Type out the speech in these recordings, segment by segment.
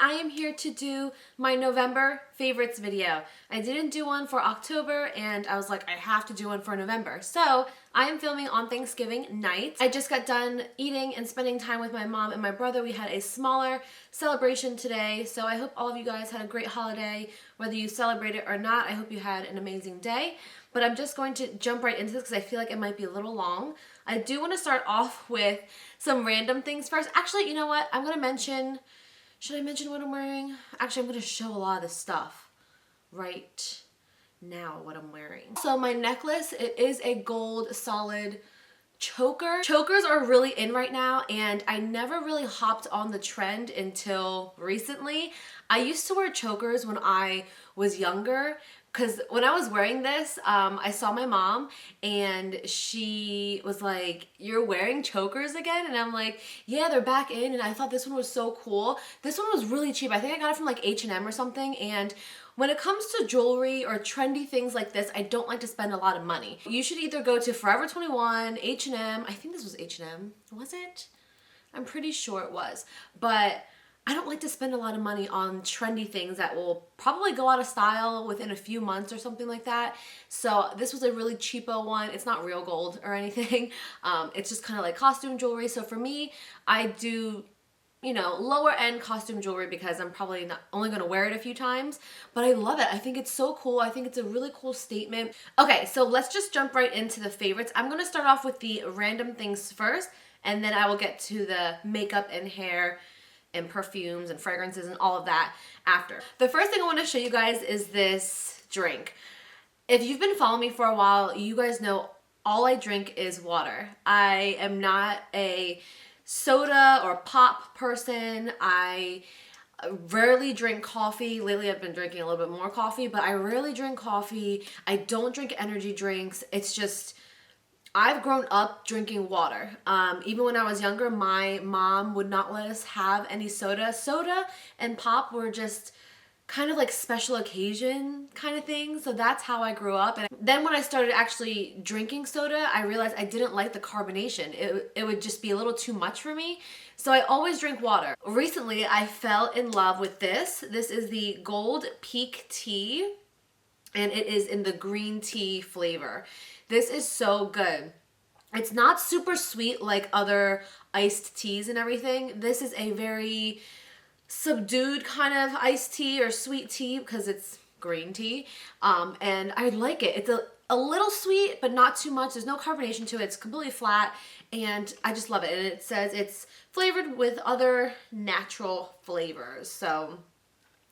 I am here to do my November favorites video. I didn't do one for October and I was like, I have to do one for November. So I am filming on Thanksgiving night. I just got done eating and spending time with my mom and my brother. We had a smaller celebration today. So I hope all of you guys had a great holiday. Whether you celebrate it or not, I hope you had an amazing day. But I'm just going to jump right into this because I feel like it might be a little long. I do want to start off with some random things first. Actually, you know what? I'm going to mention... Should I mention what I'm wearing? Actually, I'm going to show a lot of this stuff right now, what I'm wearing. So my necklace, it is a gold solid choker. Chokers are really in right now, and I never really hopped on the trend until recently. I used to wear chokers when I was younger, because when I was wearing this, I saw my mom and she was like, "You're wearing chokers again?" And I'm like, "Yeah, they're back in." And I thought this one was so cool. This one was really cheap. I think I got it from like H&M or something. And when it comes to jewelry or trendy things like this, I don't like to spend a lot of money. You should either go to Forever 21, H&M. I think this was H&M. Was it? I'm pretty sure it was. But I don't like to spend a lot of money on trendy things that will probably go out of style within a few months or something like that. So this was a really cheapo one. It's not real gold or anything. It's just kind of like costume jewelry. So for me, I do, you know, lower end costume jewelry because I'm probably not only going to wear it a few times, but I love it. I think it's so cool. I think it's a really cool statement. Okay, so let's just jump right into the favorites. I'm going to start off with the random things first, and then I will get to the makeup and hair and perfumes and fragrances and all of that after. The first thing I want to show you guys is this drink. If you've been following me for a while, you guys know all I drink is water. I am not a soda or pop person. I rarely drink coffee. Lately I've been drinking a little bit more coffee, but I rarely drink coffee. I don't drink energy drinks. It's just, I've grown up drinking water. Even when I was younger, my mom would not let us have any soda. Soda and pop were just kind of like special occasion kind of thing. So that's how I grew up. And then when I started actually drinking soda, I realized I didn't like the carbonation. It would just be a little too much for me. So I always drink water. Recently, I fell in love with this. This is the Gold Peak Tea, and it is in the green tea flavor. This is so good. It's not super sweet like other iced teas and everything. This is a very subdued kind of iced tea or sweet tea because it's green tea. And I like it. It's a little sweet, but not too much. There's no carbonation to it. It's completely flat, and I just love it. And it says it's flavored with other natural flavors. So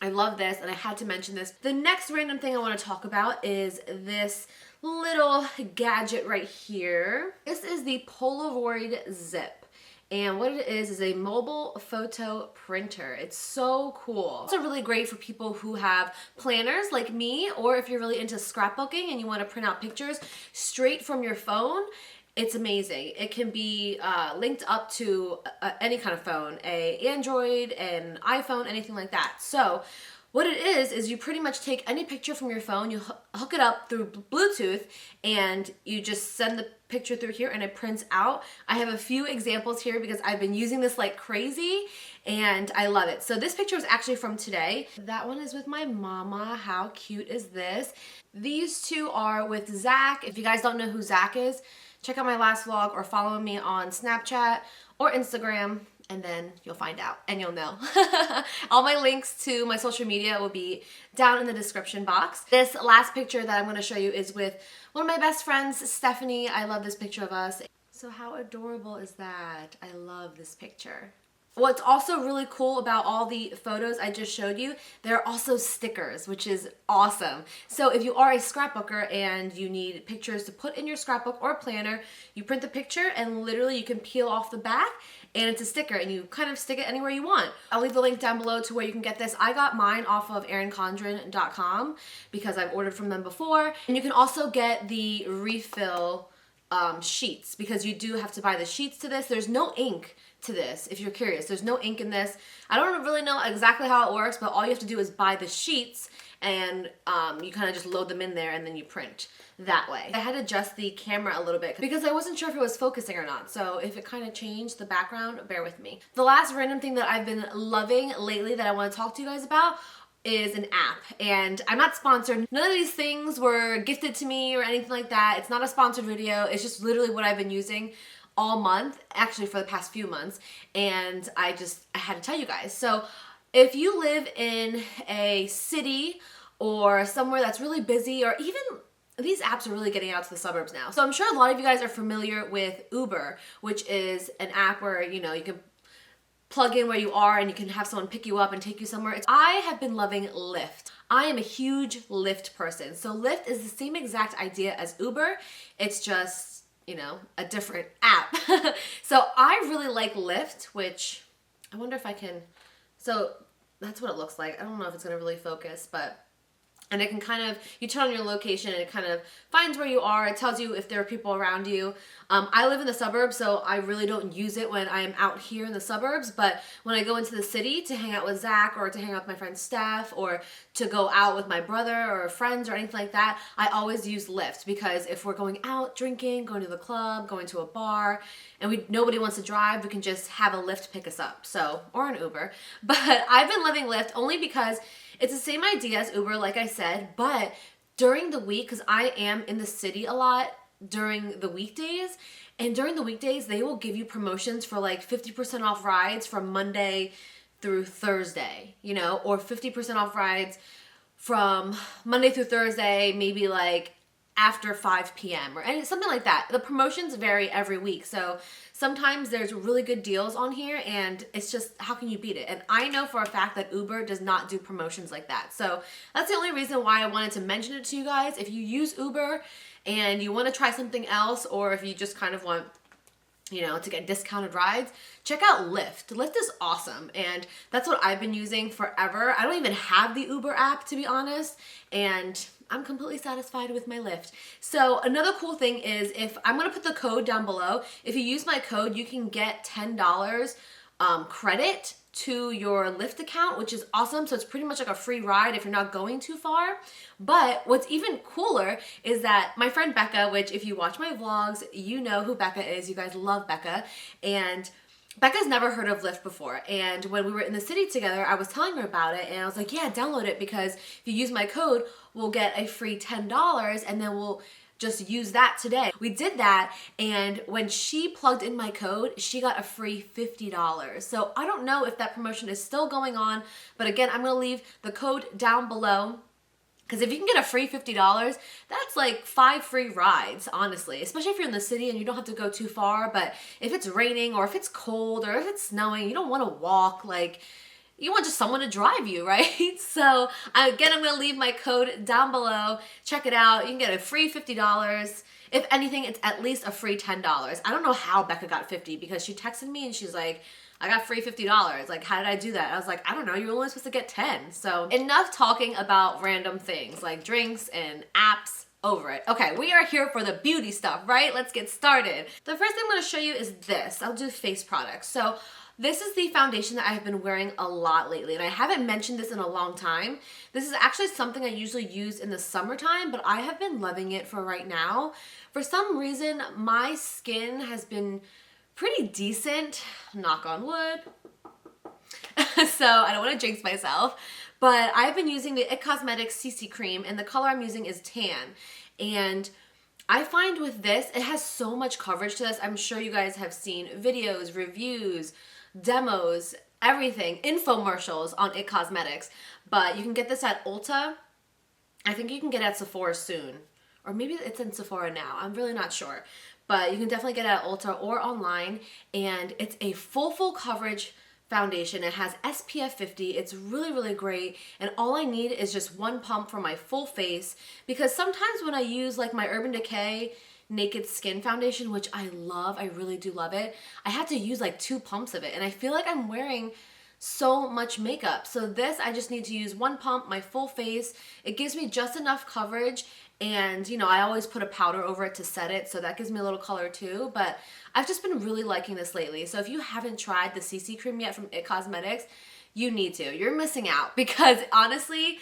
I love this, and I had to mention this. The next random thing I want to talk about is this little gadget right here. This is the Polaroid Zip. And what it is a mobile photo printer. It's so cool. It's also really great for people who have planners like me, or if you're really into scrapbooking and you want to print out pictures straight from your phone. It's amazing. It can be linked up to any kind of phone, a Android, an iPhone, anything like that. So what it is you pretty much take any picture from your phone, you hook it up through Bluetooth, and you just send the picture through here and it prints out. I have a few examples here because I've been using this like crazy and I love it. So this picture is actually from today. That one is with my mama. How cute is this? These two are with Zach. If you guys don't know who Zach is, check out my last vlog or follow me on Snapchat or Instagram, and then you'll find out and you'll know. All my links to my social media will be down in the description box. This last picture that I'm going to show you is with one of my best friends, Stephanie. I love this picture of us. So how adorable is that? I love this picture. What's also really cool about all the photos I just showed you, there are also stickers, which is awesome. So if you are a scrapbooker and you need pictures to put in your scrapbook or planner, you print the picture and literally you can peel off the back and it's a sticker and you kind of stick it anywhere you want. I'll leave the link down below to where you can get this. I got mine off of erincondren.com because I've ordered from them before. And you can also get the refill sheets because you do have to buy the sheets to this. There's no ink to this, if you're curious. There's no ink in this. I don't really know exactly how it works, but all you have to do is buy the sheets and you kind of just load them in there and then you print that way. I had to adjust the camera a little bit because I wasn't sure if it was focusing or not. So if it kind of changed the background, bear with me. The last random thing that I've been loving lately that I want to talk to you guys about is an app, and I'm not sponsored. None of these things were gifted to me or anything like that. It's not a sponsored video. It's just literally what I've been using all month, actually for the past few months, and I had to tell you guys. So if you live in a city or somewhere that's really busy, or even these apps are really getting out to the suburbs now. So I'm sure a lot of you guys are familiar with Uber, which is an app where, you know, you can plug in where you are and you can have someone pick you up and take you somewhere. I have been loving Lyft. I am a huge Lyft person. So Lyft is the same exact idea as Uber. It's just, you know, a different app. So I really like Lyft, which I wonder if I can, so that's what it looks like. I don't know if it's gonna really focus, but, and it can kind of, you turn on your location and it kind of finds where you are. It tells you if there are people around you. I live in the suburbs, so I really don't use it when I'm out here in the suburbs, but when I go into the city to hang out with Zach or to hang out with my friend Steph or to go out with my brother or friends or anything like that, I always use Lyft, because if we're going out drinking, going to the club, going to a bar, and nobody wants to drive, we can just have a Lyft pick us up, so, or an Uber. But I've been loving Lyft only because it's the same idea as Uber, like I said, but during the week, because I am in the city a lot during the weekdays, and during the weekdays, they will give you promotions for like 50% off rides from Monday through Thursday, you know, or 50% off rides from Monday through Thursday, maybe like after 5 p.m. or something like that. The promotions vary every week, so sometimes there's really good deals on here, and it's just, how can you beat it? And I know for a fact that Uber does not do promotions like that. So that's the only reason why I wanted to mention it to you guys. If you use Uber and you want to try something else, or if you just kind of want, you know, to get discounted rides, check out Lyft. Lyft is awesome, and that's what I've been using forever. I don't even have the Uber app, to be honest, and I'm completely satisfied with my Lyft. So another cool thing is, if I'm gonna put the code down below, if you use my code, you can get $10 credit to your Lyft account, which is awesome. So it's pretty much like a free ride if you're not going too far. But what's even cooler is that my friend Becca, which if you watch my vlogs, you know who Becca is. You guys love Becca. And Becca's never heard of Lyft before, and when we were in the city together, I was telling her about it, and I was like, yeah, download it, because if you use my code, we'll get a free $10, and then we'll just use that today. We did that, and when she plugged in my code, she got a free $50. So I don't know if that promotion is still going on, but again, I'm gonna leave the code down below. Because if you can get a free $50, that's like 5 free rides, honestly. Especially if you're in the city and you don't have to go too far. But if it's raining or if it's cold or if it's snowing, you don't want to walk. Like, you want just someone to drive you, right? So again, I'm going to leave my code down below. Check it out. You can get a free $50. If anything, it's at least a free $10. I don't know how Becca got 50, because she texted me and she's like, I got free $50. Like, how did I do that? I was like, I don't know, you're only supposed to get 10. So enough talking about random things like drinks and apps, over it. Okay, we are here for the beauty stuff, right? Let's get started. The first thing I'm gonna show you is this. I'll do face products. So this is the foundation that I've been wearing a lot lately, and I haven't mentioned this in a long time. This is actually something I usually use in the summertime, but I have been loving it for right now. For some reason, my skin has been pretty decent, knock on wood. So I don't want to jinx myself, but I've been using the It Cosmetics CC cream, and the color I'm using is tan. And I find with this, it has so much coverage to this. I'm sure you guys have seen videos, reviews, demos, everything, infomercials on It Cosmetics. But you can get this at Ulta. I think you can get it at Sephora soon. Or maybe it's in Sephora now. I'm really not sure. But you can definitely get it at Ulta or online. And it's a full coverage foundation. It has SPF 50. It's really, really great. And all I need is just one pump for my full face. Because sometimes when I use like my Urban Decay Naked Skin Foundation, which I love, I really do love it, I have to use like 2 pumps of it. And I feel like I'm wearing so much makeup. So this, I just need to use one pump, my full face. It gives me just enough coverage, and you know, I always put a powder over it to set it, so that gives me a little color too. But I've just been really liking this lately. So if you haven't tried the CC cream yet from It Cosmetics, you need to. You're missing out, because honestly,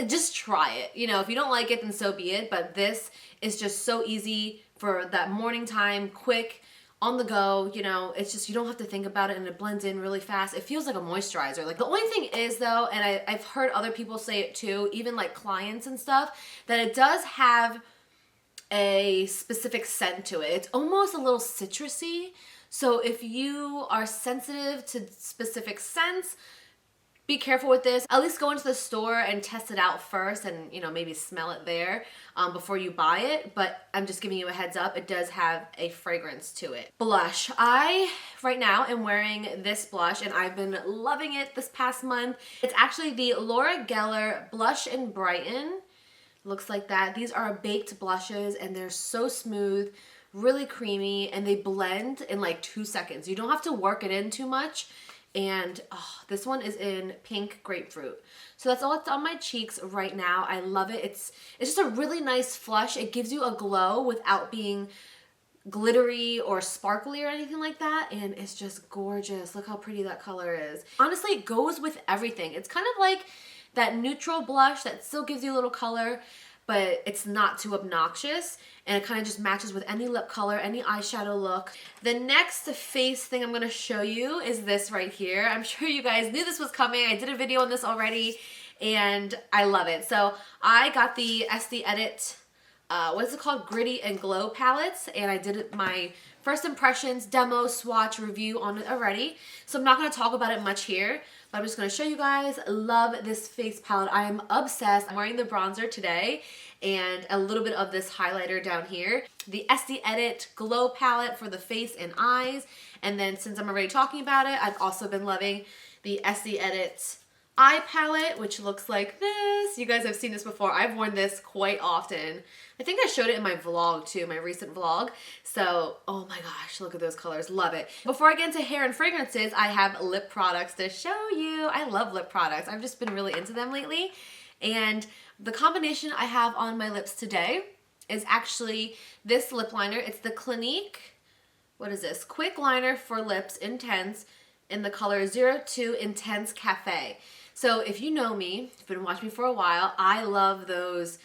just try it. You know, if you don't like it, then so be it. But this is just so easy for that morning time, quick, on the go. You know, it's just, you don't have to think about it, and it blends in really fast. It feels like a moisturizer. Like, the only thing is though, and I've heard other people say it too, even like clients and stuff, that it does have a specific scent to it. It's almost a little citrusy. So if you are sensitive to specific scents, be careful with this. At least go into the store and test it out first, and, you know, maybe smell it there before you buy it. But I'm just giving you a heads up, it does have a fragrance to it. Blush. I right now am wearing this blush, and I've been loving it this past month. It's actually the Laura Geller Blush and Brighten. Looks like that. These are baked blushes, and they're so smooth, really creamy, and they blend in like 2 seconds. You don't have to work it in too much. And oh, this one is in pink grapefruit. So that's all that's on my cheeks right now. I love it. It's just a really nice flush. It gives you a glow without being glittery or sparkly or anything like that, and it's just gorgeous. Look how pretty that color is. Honestly, it goes with everything. It's kind of like that neutral blush that still gives you a little color, but it's not too obnoxious, and it kind of just matches with any lip color, any eyeshadow look. The next face thing I'm going to show you is this right here. I'm sure you guys knew this was coming. I did a video on this already, and I love it. So I got the Estee Edit, what is it called? Gritty and Glow palettes, and I did my first impressions, demo, swatch, review on it already. So I'm not going to talk about it much here, but I'm just going to show you guys. Love this face palette. I am obsessed. I'm wearing the bronzer today and a little bit of this highlighter down here. The Estee Edit Glow palette for the face and eyes. And then since I'm already talking about it, I've also been loving the Estee Edit eye palette, which looks like this. You guys have seen this before. I've worn this quite often. I think I showed it in my vlog too, my recent vlog. So, oh my gosh, look at those colors. Love it. Before I get into hair and fragrances, I have lip products to show you. I love lip products. I've just been really into them lately. And the combination I have on my lips today is actually this lip liner. It's the Clinique, what is this? Quick Liner for Lips Intense in the color 02 Intense Cafe. So if you know me, you've been watching me for a while, I love those,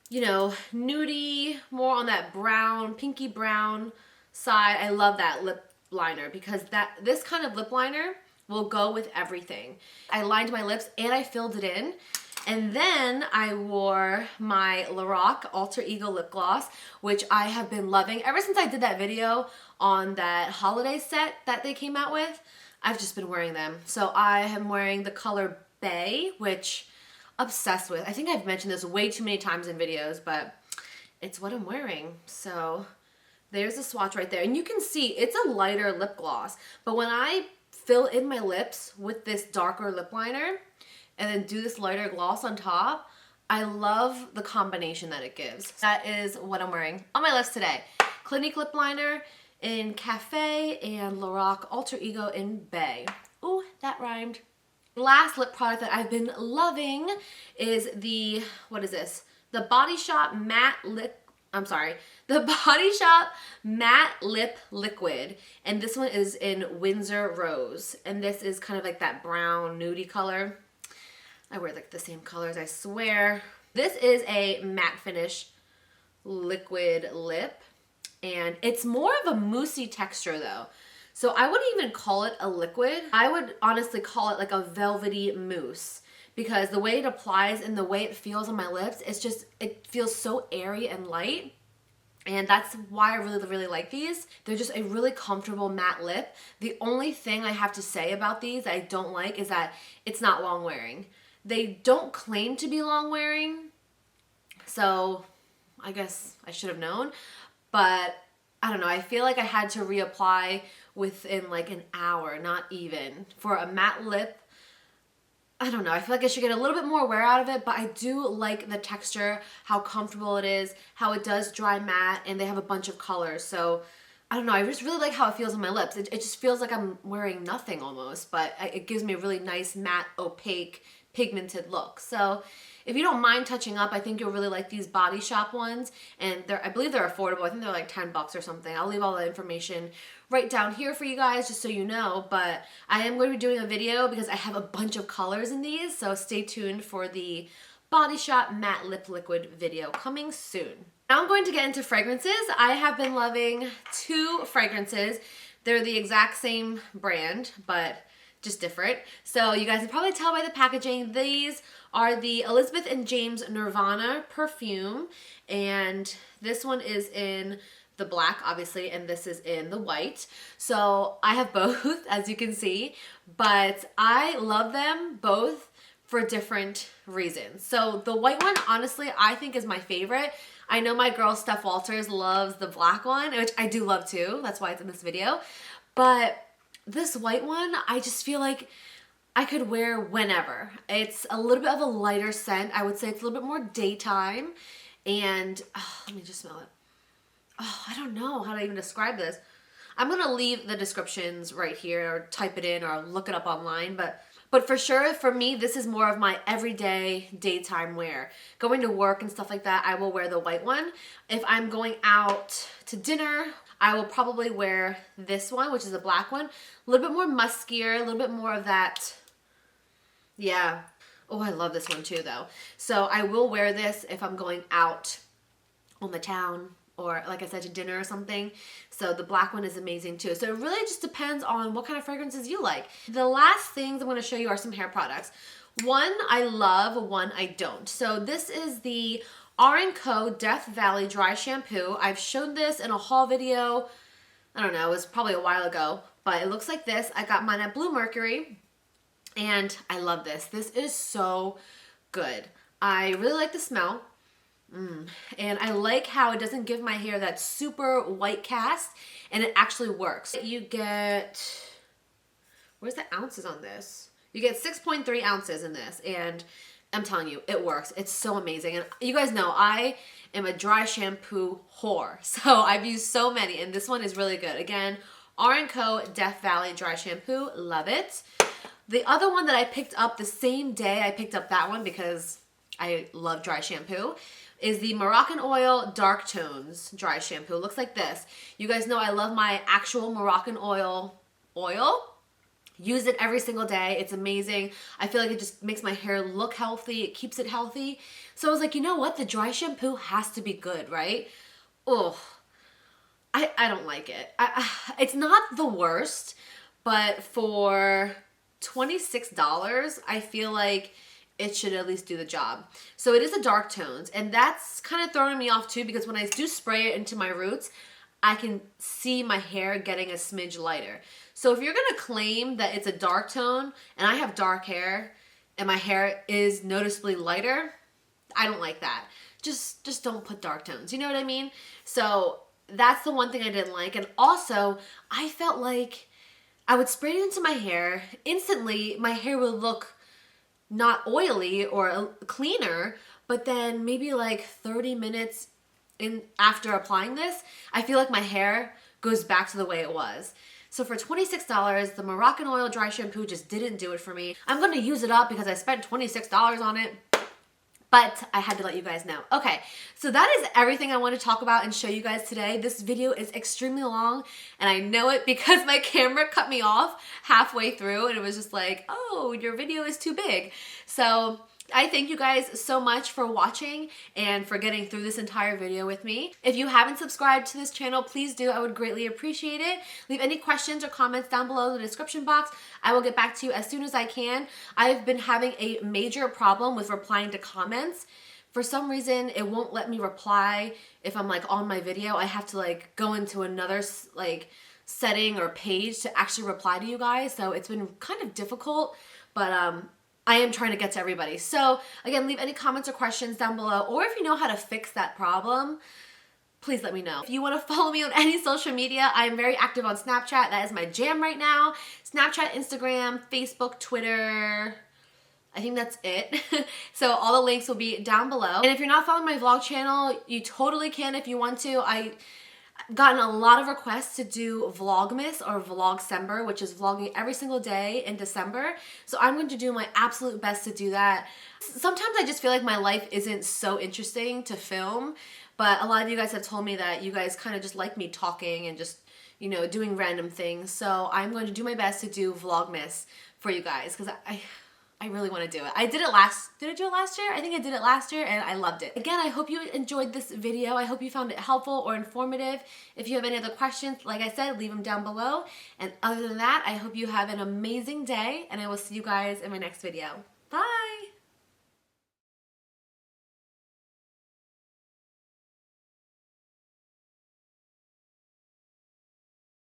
you know, nudie, more on that brown, pinky brown side. I love that lip liner because this kind of lip liner will go with everything. I lined my lips and I filled it in. And then I wore my Lorac Alter Ego lip gloss, which I have been loving. Ever since I did that video on that holiday set that they came out with, I've just been wearing them. So I am wearing the color Bay, which obsessed with. I think I've mentioned this way too many times in videos, but it's what I'm wearing. So there's a swatch right there. And you can see it's a lighter lip gloss. But when I fill in my lips with this darker lip liner and then do this lighter gloss on top, I love the combination that it gives. That is what I'm wearing on my lips today. Clinique Lip Liner in Cafe and Lorac Alter Ego in Bay. Ooh, that rhymed. Last lip product that I've been loving is the, what is this? The Body Shop Matte Lip, the Body Shop Matte Lip Liquid. And this one is in Windsor Rose. And this is kind of like that brown nudie color. I wear like the same colors, I swear. This is a matte finish liquid lip. And it's more of a moussey texture though. So I wouldn't even call it a liquid. I would honestly call it like a velvety mousse because the way it applies and the way it feels on my lips, it feels so airy and light. And that's why I really, really like these. They're just a really comfortable matte lip. The only thing I have to say about these that I don't like is that it's not long wearing. They don't claim to be long wearing, so I guess I should have known. But I don't know, I feel like I had to reapply within like an hour, not even. For a matte lip, I don't know, I feel like I should get a little bit more wear out of it, but I do like the texture, how comfortable it is, how it does dry matte, and they have a bunch of colors. So I don't know, I just really like how it feels on my lips. It just feels like I'm wearing nothing almost, but it gives me a really nice matte, opaque, pigmented look. So if you don't mind touching up, I think you'll really like these Body Shop ones. And I believe they're affordable. I think they're like 10 bucks or something. I'll leave all the information right down here for you guys just so you know. But I am going to be doing a video because I have a bunch of colors in these. So stay tuned for the Body Shop Matte Lip Liquid video coming soon. Now I'm going to get into fragrances. I have been loving two fragrances. They're the exact same brand, but just different. So you guys can probably tell by the packaging. These are the Elizabeth and James Nirvana perfume, and this one is in the black, obviously, and this is in the white. So I have both, as you can see, but I love them both for different reasons. So the white one, honestly, I think is my favorite. I know my girl Steph Walters loves the black one, which I do love too. That's why it's in this video. But this white one, I just feel like I could wear whenever. It's a little bit of a lighter scent. I would say it's a little bit more daytime. And let me just smell it. Oh, I don't know how to even describe this. I'm gonna leave the descriptions right here, or type it in, or look it up online, but for sure, for me, this is more of my everyday daytime wear. Going to work and stuff like that, I will wear the white one. If I'm going out to dinner, I will probably wear this one, which is a black one. A little bit more muskier, a little bit more of that, yeah. Oh, I love this one too, though. So I will wear this if I'm going out on the town, or like I said, to dinner or something. So the black one is amazing too. So it really just depends on what kind of fragrances you like. The last things I'm going to show you are some hair products. One I love, one I don't. So this is the R&Co Death Valley Dry Shampoo. I've shown this in a haul video, I don't know, it was probably a while ago, but it looks like this. I got mine at Blue Mercury, and I love this. This is so good. I really like the smell. And I like how it doesn't give my hair that super white cast, and it actually works. You get, where's the ounces on this? You get 6.3 ounces in this, and I'm telling you, it works. It's so amazing. And you guys know I am a dry shampoo whore, so I've used so many, and this one is really good. Again, R&Co Death Valley Dry Shampoo, love it. The other one that I picked up the same day I picked up that one, because I love dry shampoo, is the Moroccan Oil Dark Tones Dry Shampoo. It looks like this. You guys know I love my actual Moroccan oil. Use it every single day. It's amazing. I feel like it just makes my hair look healthy. It keeps it healthy. So I was like, you know what? The dry shampoo has to be good, right? Oh, I don't like it. It's not the worst, but for $26, I feel like it should at least do the job. So it is a dark tones, and that's kind of throwing me off too, because when I do spray it into my roots, I can see my hair getting a smidge lighter. So if you're gonna claim that it's a dark tone, and I have dark hair, and my hair is noticeably lighter, I don't like that. Just don't put dark tones, you know what I mean? So that's the one thing I didn't like. And also, I felt like I would spray it into my hair, instantly my hair would look not oily or cleaner, but then maybe like 30 minutes in after applying this, I feel like my hair goes back to the way it was. So for $26, the Moroccan Oil Dry Shampoo just didn't do it for me. I'm gonna use it up because I spent $26 on it, but I had to let you guys know. Okay, so that is everything I want to talk about and show you guys today. This video is extremely long, and I know it because my camera cut me off halfway through, and it was just like, oh, your video is too big. So I thank you guys so much for watching and for getting through this entire video with me. If you haven't subscribed to this channel, please do. I would greatly appreciate it. Leave any questions or comments down below in the description box. I will get back to you as soon as I can. I've been having a major problem with replying to comments. For some reason, it won't let me reply if I'm like on my video. I have to like go into another like setting or page to actually reply to you guys. So it's been kind of difficult, but I am trying to get to everybody. So again, leave any comments or questions down below, or if you know how to fix that problem, please let me know. If you want to follow me on any social media, I am very active on Snapchat. That is my jam right now. Snapchat, Instagram, Facebook, Twitter. I think that's it. So all the links will be down below. And if you're not following my vlog channel, you totally can if you want to. I've gotten a lot of requests to do Vlogmas or Vlogcember, which is vlogging every single day in December. So I'm going to do my absolute best to do that. Sometimes I just feel like my life isn't so interesting to film, but a lot of you guys have told me that you guys kind of just like me talking and just, you know, doing random things. So I'm going to do my best to do Vlogmas for you guys, because I really want to do it. Did I do it last year? I think I did it last year and I loved it. Again, I hope you enjoyed this video. I hope you found it helpful or informative. If you have any other questions, like I said, leave them down below. And other than that, I hope you have an amazing day and I will see you guys in my next video. Bye!